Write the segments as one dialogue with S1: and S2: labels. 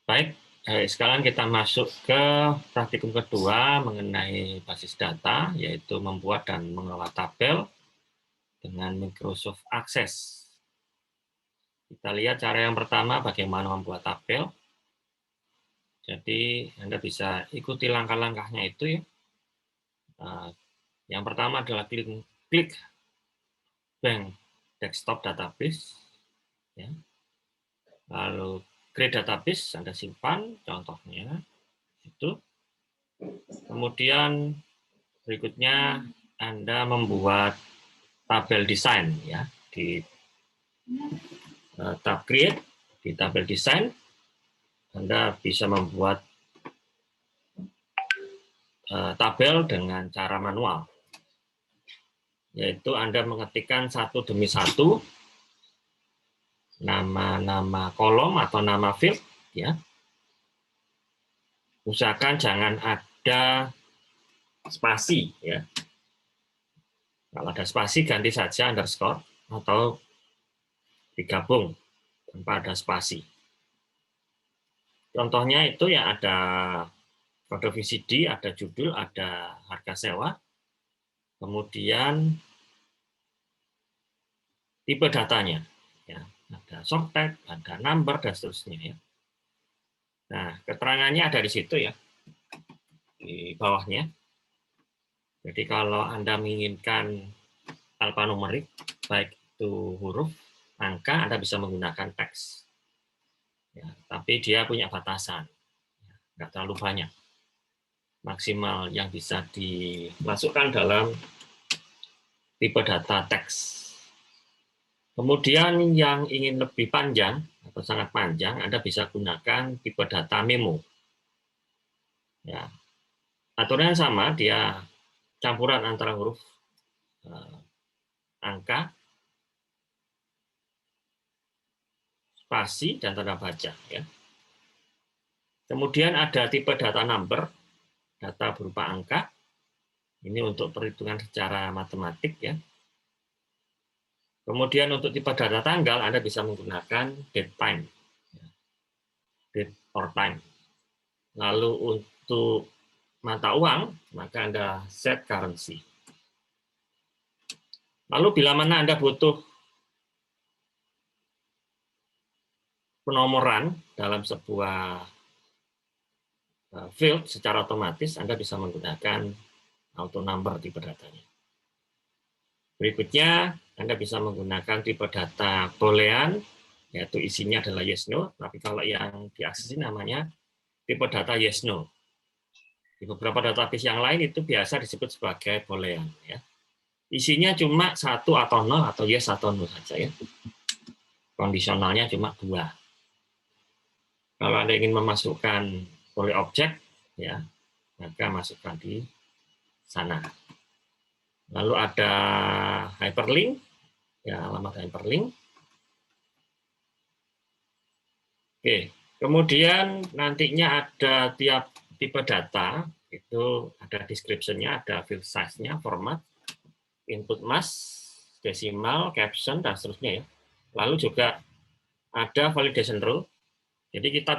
S1: Baik, sekarang kita masuk ke praktikum kedua mengenai basis data, yaitu membuat dan mengelola tabel dengan Microsoft Access. Kita lihat cara yang pertama, bagaimana membuat tabel. Jadi, Anda bisa ikuti langkah-langkahnya itu ya. Yang pertama adalah klik Bank Desktop Database. Ya. Lalu create database, Anda simpan contohnya. Itu. Kemudian berikutnya Anda membuat tabel desain ya di tab create di tabel desain. Anda bisa membuat tabel dengan cara manual, yaitu Anda mengetikkan satu demi satu nama-nama kolom atau nama field ya. Usahakan jangan ada spasi ya. Kalau ada spasi ganti saja underscore atau digabung tanpa ada spasi. Contohnya itu ya ada kode VCD, ada judul, ada harga sewa, kemudian tipe datanya, ya, ada short tag, ada number, dan seterusnya. Ya. Nah, keterangannya ada di situ ya, di bawahnya. Jadi kalau Anda menginginkan alfanumerik, baik itu huruf, angka, Anda bisa menggunakan teks. Ya, tapi dia punya batasan, nggak terlalu banyak. Maksimal yang bisa dimasukkan dalam tipe data teks. Kemudian yang ingin lebih panjang atau sangat panjang, Anda bisa gunakan tipe data memo. Ya. Aturannya sama, dia campuran antara huruf angka, spasi, dan tanda baca. Ya. Kemudian ada tipe data number, data berupa angka. Ini untuk perhitungan secara matematik. Ya. Kemudian untuk tipe data tanggal, Anda bisa menggunakan date time, date or time. Lalu untuk mata uang, maka Anda set currency. Lalu bila mana Anda butuh penomoran dalam sebuah field secara otomatis, Anda bisa menggunakan auto number tipe datanya. Berikutnya, Anda bisa menggunakan tipe data boolean, yaitu isinya adalah yes no, tapi kalau yang diakses namanya tipe data yes no. Di beberapa database yang lain itu biasa disebut sebagai boolean. Ya. Isinya cuma 1 atau 0 atau yes atau no saja. Ya. Kondisionalnya cuma 2. Kalau Anda ingin memasukkan boolean objek, ya, maka masukkan di sana. Lalu ada hyperlink, ya, alamat hyperlink. Oke, kemudian nantinya ada tiap tipe data, itu ada description-nya, ada field size-nya, format, input mask, desimal, caption, dan seterusnya. Ya. Lalu juga ada validation rule, jadi kita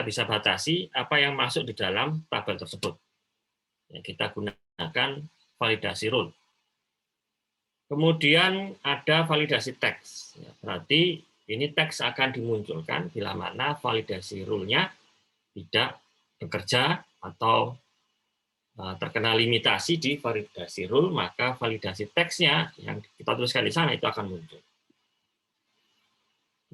S1: bisa batasi apa yang masuk di dalam tabel tersebut. Ya, kita gunakan validasi rule. Kemudian ada validasi teks. Ya, berarti ini teks akan dimunculkan bila mana validasi rule-nya tidak bekerja atau terkena limitasi di validasi rule, maka validasi teksnya yang kita tuliskan di sana itu akan muncul.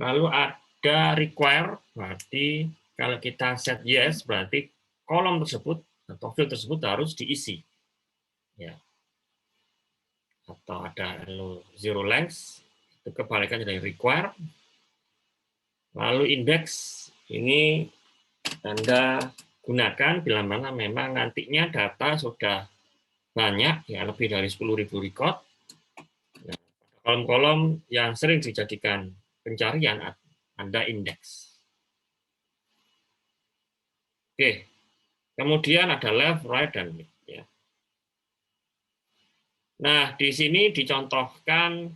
S1: Lalu ada require, berarti kalau kita set yes, berarti kolom tersebut atau field tersebut harus diisi. Ya. Atau ada zero length, itu kebalikannya dari require. Lalu index, ini Anda gunakan bila mana memang nantinya data sudah banyak, ya lebih dari 10.000 record. Nah, kolom-kolom yang sering dijadikan pencarian, Anda indeks. Oke, kemudian ada left, right, dan mid. Ya. Nah, di sini dicontohkan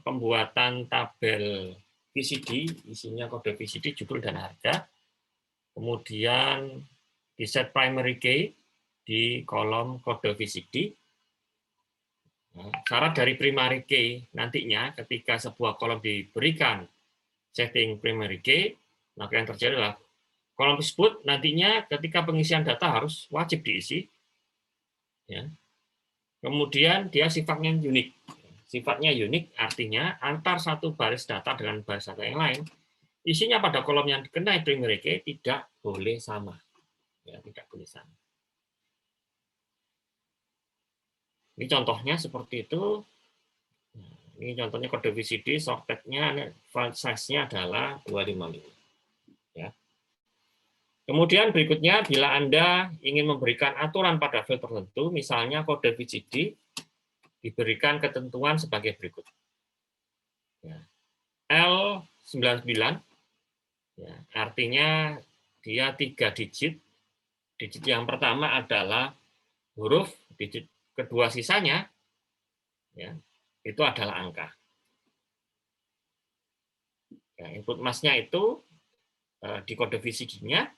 S1: pembuatan tabel VCD, isinya kode VCD, judul dan harga. Kemudian di set primary key di kolom kode VCD. Syarat dari primary key nantinya ketika sebuah kolom diberikan setting primary key, maka yang terjadi adalah kolom tersebut nantinya ketika pengisian data harus wajib diisi. Ya. Kemudian dia sifatnya unik. Sifatnya unik artinya antar satu baris data dengan baris data yang lain, isinya pada kolom yang dikenai primary key tidak boleh sama. Ya, tidak boleh sama. Ini contohnya seperti itu. Ini contohnya kode VCD, socketnya, file size-nya adalah 255. Ya. Kemudian berikutnya, bila Anda ingin memberikan aturan pada file tertentu, misalnya kode VCD, diberikan ketentuan sebagai berikut. Ya. L99, ya, artinya dia 3 digit. Digit yang pertama adalah huruf, digit kedua sisanya, ya, itu adalah angka. Ya, input mask-nya itu di kode VCD-nya,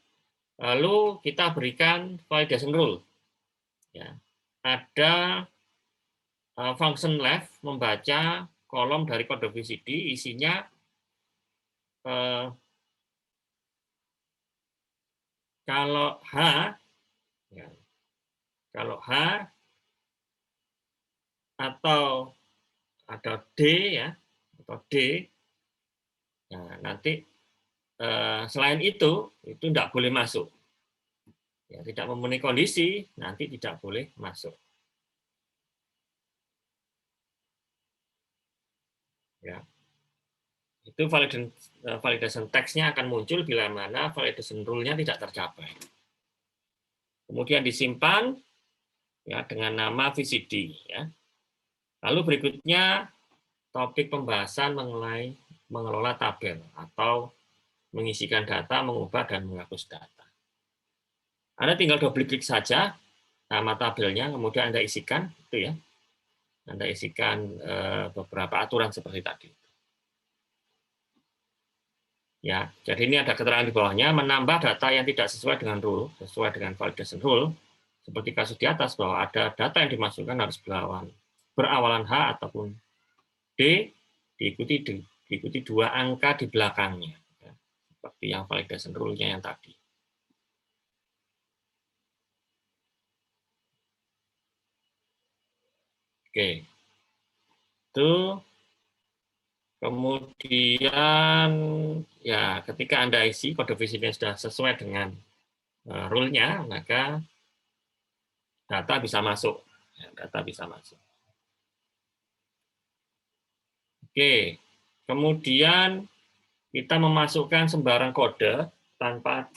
S1: lalu kita berikan validation rule. Ya. Ada function left membaca kolom dari kode VCD, isinya kalau H, ya, kalau H atau ada D, ya, atau D, nah, nanti selain itu tidak boleh masuk. Ya, tidak memenuhi kondisi, nanti tidak boleh masuk. Ya. Itu validation text-nya akan muncul bila mana validation rule-nya tidak tercapai. Kemudian disimpan ya dengan nama VCD. Ya. Lalu berikutnya topik pembahasan mengenai mengelola tabel atau mengisikan data, mengubah dan menghapus data. Anda tinggal double klik saja nama tabelnya, kemudian Anda isikan, itu ya. Anda isikan beberapa aturan seperti tadi. Ya, jadi ini ada keterangan di bawahnya, menambah data yang tidak sesuai dengan rule, sesuai dengan validation rule, seperti kasus di atas bahwa ada data yang dimasukkan harus berawalan H ataupun D, diikuti 2 angka di belakangnya, ya, seperti yang validation rule-nya yang tadi. Oke, itu kemudian ya ketika Anda isi kode VCD sudah sesuai dengan rule-nya, maka data bisa masuk. Ya, data bisa masuk. Oke, kemudian kita memasukkan sembarang kode tanpa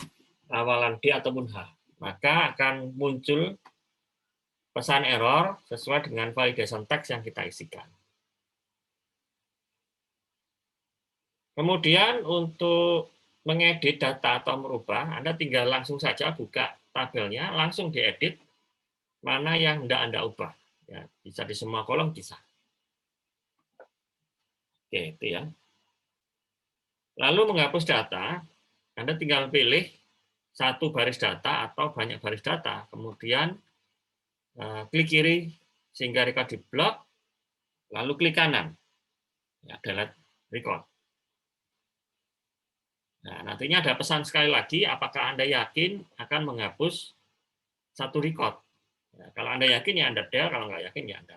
S1: awalan D ataupun H, maka akan muncul pesan error sesuai dengan validation text yang kita isikan. Kemudian untuk mengedit data atau merubah, Anda tinggal langsung saja buka tabelnya, langsung diedit mana yang hendak Anda ubah. Ya, bisa di semua kolom bisa. Oke, itu ya. Lalu menghapus data, Anda tinggal pilih satu baris data atau banyak baris data, kemudian klik kiri sehingga record di blok, lalu klik kanan, ya, delete record. Nah, nantinya ada pesan sekali lagi, apakah Anda yakin akan menghapus satu record? Ya, kalau Anda yakin ya Anda del, kalau nggak yakin ya Anda.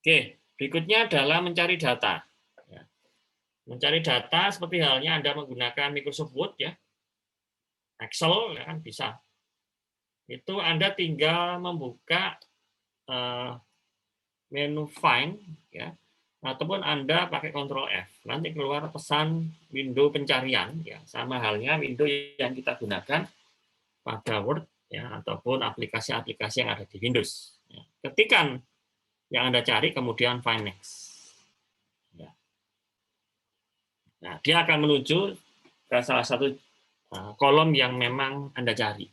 S1: Oke, berikutnya adalah mencari data. Ya. Mencari data seperti halnya Anda menggunakan Microsoft Word, ya, Excel, ya kan bisa. Itu Anda tinggal membuka menu Find, ya, ataupun Anda pakai Ctrl F. Nanti keluar pesan window pencarian, ya, sama halnya window yang kita gunakan pada Word, ya, ataupun aplikasi-aplikasi yang ada di Windows. Ya. Ketikan yang Anda cari, kemudian Find Next. Ya. Nah, dia akan menuju ke salah satu kolom yang memang Anda cari.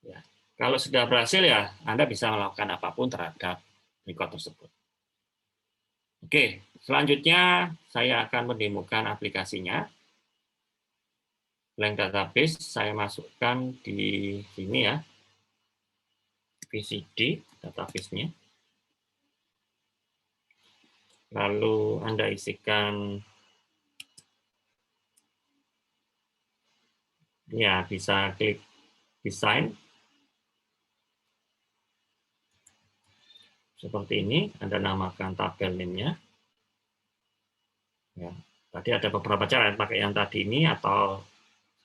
S1: Ya. Kalau sudah berhasil ya Anda bisa melakukan apapun terhadap record tersebut. Oke, selanjutnya saya akan mendemokan aplikasinya. Blank database saya masukkan di sini ya, VCD database-nya. Lalu Anda isikan, ya bisa klik desain. Seperti ini, Anda namakan tabel name-nya. Ya, tadi ada beberapa cara, pakai yang tadi ini atau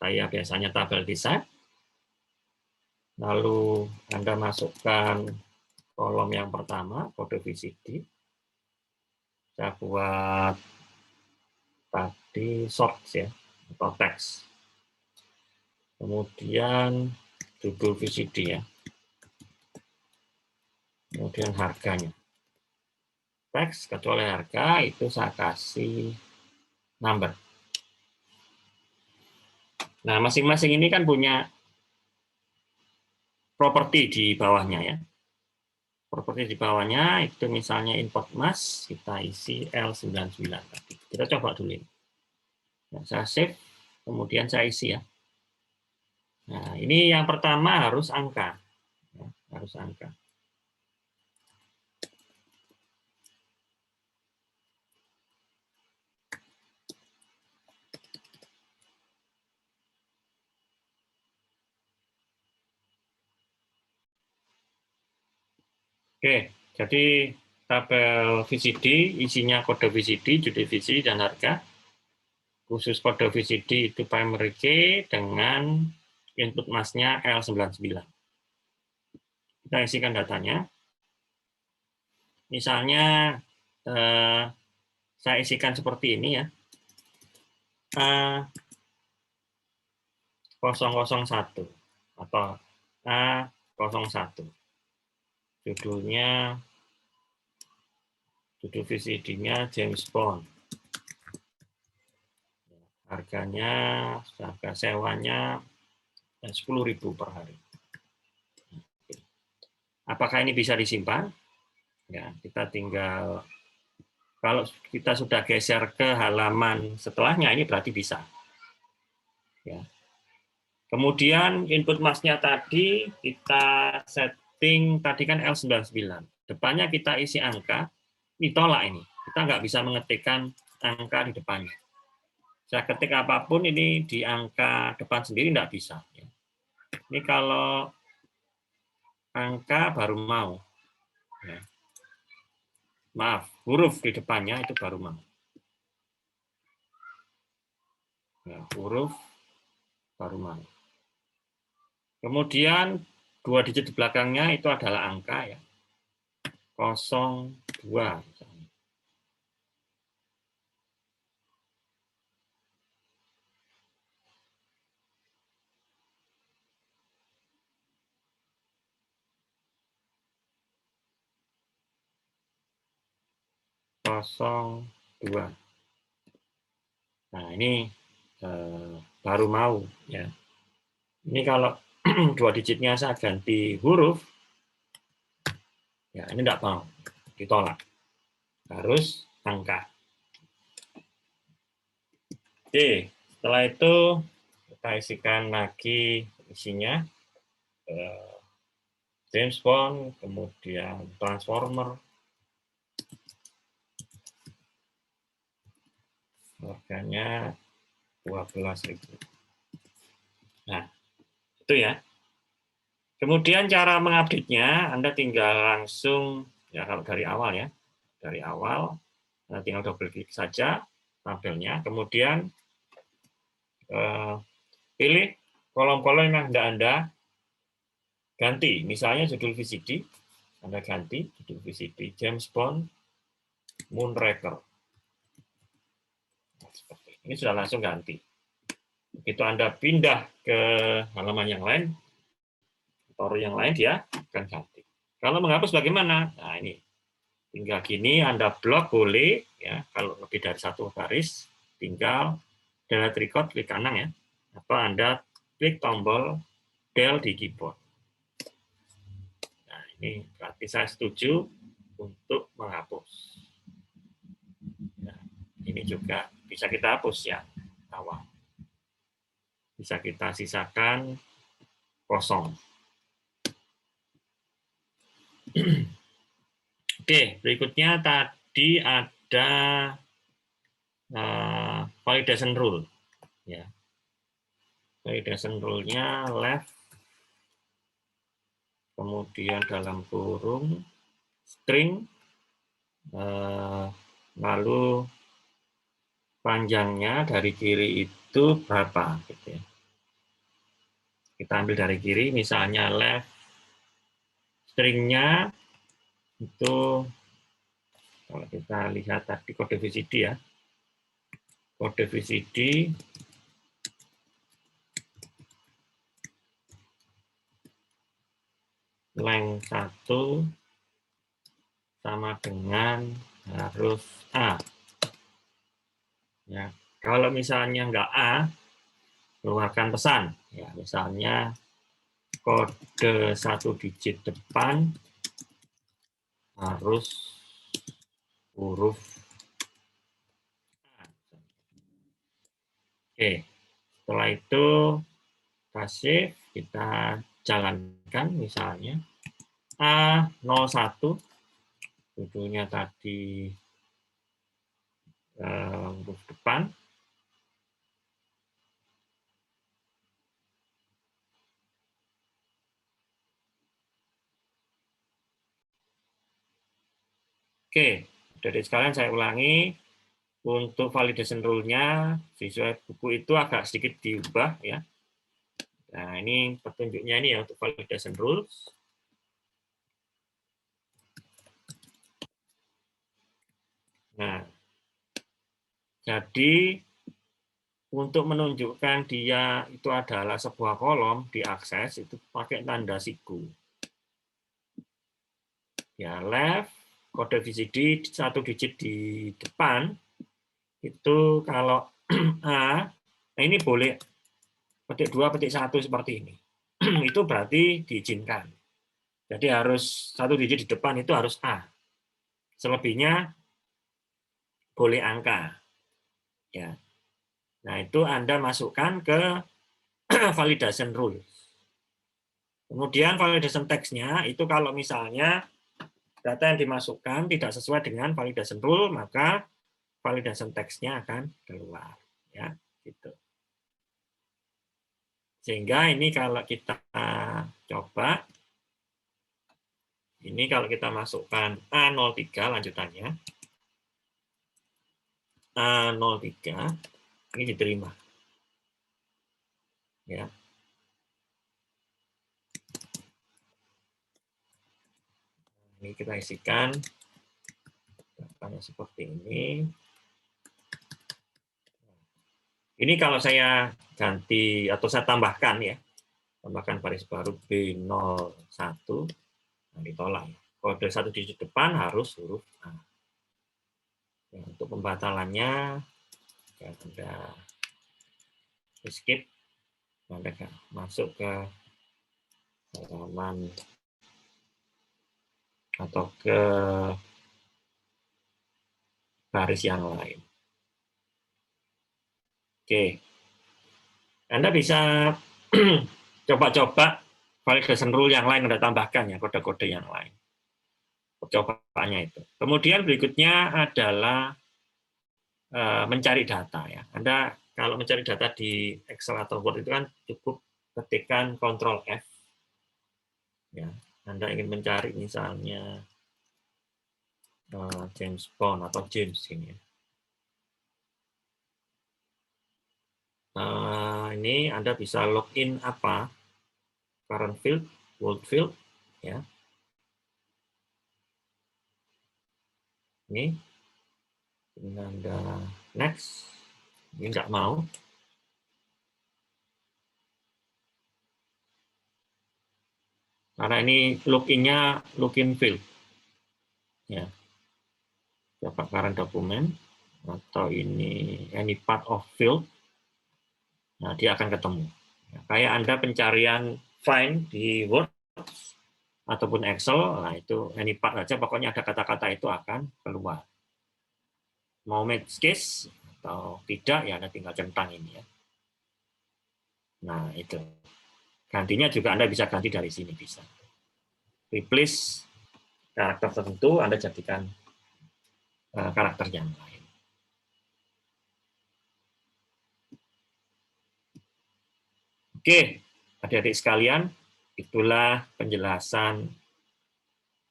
S1: saya biasanya tabel desain. Lalu Anda masukkan kolom yang pertama, kode VCD. Saya buat tadi source ya, atau teks. Kemudian judul VCD ya. Kemudian harganya. Teks kecuali harga itu saya kasih number. Nah, masing-masing ini kan punya properti di bawahnya ya. Properti di bawahnya itu misalnya import mask, kita isi L99 tadi. Kita coba dulu ini. Nah, saya save, kemudian saya isi ya. Nah, ini yang pertama harus angka. Ya, harus angka. Oke, jadi tabel VCD isinya kode VCD, judul VCD, dan harga. Khusus kode VCD itu primary key dengan input mask-nya L99. Kita isikan datanya. Misalnya saya isikan seperti ini ya. A001 atau A01. Judulnya, judul VCD-nya James Bond. Harganya, harga sewanya 10.000 per hari. Apakah ini bisa disimpan? Ya, kita tinggal, kalau kita sudah geser ke halaman setelahnya, ini berarti bisa. Ya. Kemudian input mask-nya tadi kita setting, tadi kan L99. Depannya kita isi angka, ditolak ini. Kita nggak bisa mengetikkan angka di depannya. Saya ketik apapun ini di angka depan sendiri nggak bisa. Ini kalau angka baru mau. Ya. Maaf, huruf di depannya itu baru mau. Ya, huruf baru mau. Kemudian 2 digit di belakangnya itu adalah angka ya. 02 misalnya. Dua. Nah, ini baru mau ya. Ini kalau 2 digitnya saya ganti huruf, ya ini enggak mau, ditolak. Harus angka. Oke, setelah itu kita isikan lagi isinya. James Bond, kemudian Transformer. Harganya 12.000. Nah, itu ya. Kemudian cara mengupdate-nya, Anda tinggal langsung, ya kalau dari awal ya, dari awal, Anda tinggal double klik saja tabelnya, kemudian pilih kolom-kolom yang Anda ganti, misalnya judul VCD, Anda ganti judul VCD James Bond Moonraker. Ini sudah langsung ganti. Begitu Anda pindah ke halaman yang lain, atau yang lain, dia akan ganti. Kalau menghapus bagaimana? Nah, ini. Tinggal gini, Anda blok boleh, ya kalau lebih dari 1 baris, tinggal delete record, klik kanan ya. Atau Anda klik tombol del di keyboard. Ini berarti saya setuju untuk menghapus. Nah, ini juga bisa kita hapus ya, awal. Bisa kita sisakan kosong. Oke, berikutnya tadi ada validation rule. Ya. Validation rule-nya left, kemudian dalam kurung, string, lalu panjangnya dari kiri itu berapa. Gitu ya. Kita ambil dari kiri, misalnya left, stringnya itu, kalau kita lihat tadi kode VCD ya, kode VCD length 1 sama dengan harus A. Ya, kalau misalnya enggak A, keluarkan pesan. Ya, misalnya kode 1 digit depan harus huruf A. Oke, setelah itu kita save, kita jalankan misalnya A01, judulnya tadi huruf depan. Oke, dari sekalian saya ulangi, untuk validation rule-nya sesuai buku itu agak sedikit diubah ya. Nah, ini petunjuknya ini ya untuk validation rules. Nah, jadi untuk menunjukkan dia itu adalah sebuah kolom diakses itu pakai tanda siku. Ya, left, kode VCD 1 digit di depan itu kalau A, nah ini boleh petik 2, petik 1 seperti ini. Itu berarti diizinkan. Jadi harus 1 digit di depan itu harus A. Selebihnya boleh angka. Ya. Nah, itu Anda masukkan ke validation rule. Kemudian validation text-nya itu kalau misalnya data yang dimasukkan tidak sesuai dengan validation rule, maka validation text-nya akan keluar. Ya, gitu. Sehingga ini kalau kita coba, ini kalau kita masukkan A03 lanjutannya, A03, ini diterima. Ya. Ini kita isikan datanya seperti ini. Ini kalau saya ganti atau saya tambahkan ya, tambahkan baris baru B01, nah ditolak ya. Kode 1 digit depan harus huruf A. Ya, untuk pembatalannya, Anda skip, Anda masuk ke halaman atau ke baris yang lain. Oke, Anda bisa coba-coba validation rule yang lain Anda tambahkan ya, kode-kode yang lain. Percobaannya itu. Kemudian berikutnya adalah mencari data ya. Anda kalau mencari data di Excel atau Word itu kan cukup ketikkan Ctrl F. Ya, Anda ingin mencari misalnya James Bond atau James ini. Ini Anda bisa login apa? Current field, old field, ya. Ini Anda next. Ini nggak mau. Karena ini login-nya login field. Ya. Coba current dokumen atau ini any part of field. Nah, dia akan ketemu. Ya, kayak Anda pencarian find di Word ataupun Excel, nah itu any part saja, pokoknya ada kata-kata itu akan keluar. Mau match case atau tidak, ya Anda tinggal centang ini ya. Nah, itu. Gantinya juga Anda bisa ganti dari sini, bisa. Replace karakter tertentu, Anda jadikan karakter yang lain. Oke, adik-adik sekalian, itulah penjelasan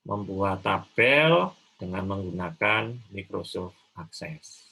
S1: membuat tabel dengan menggunakan Microsoft Access.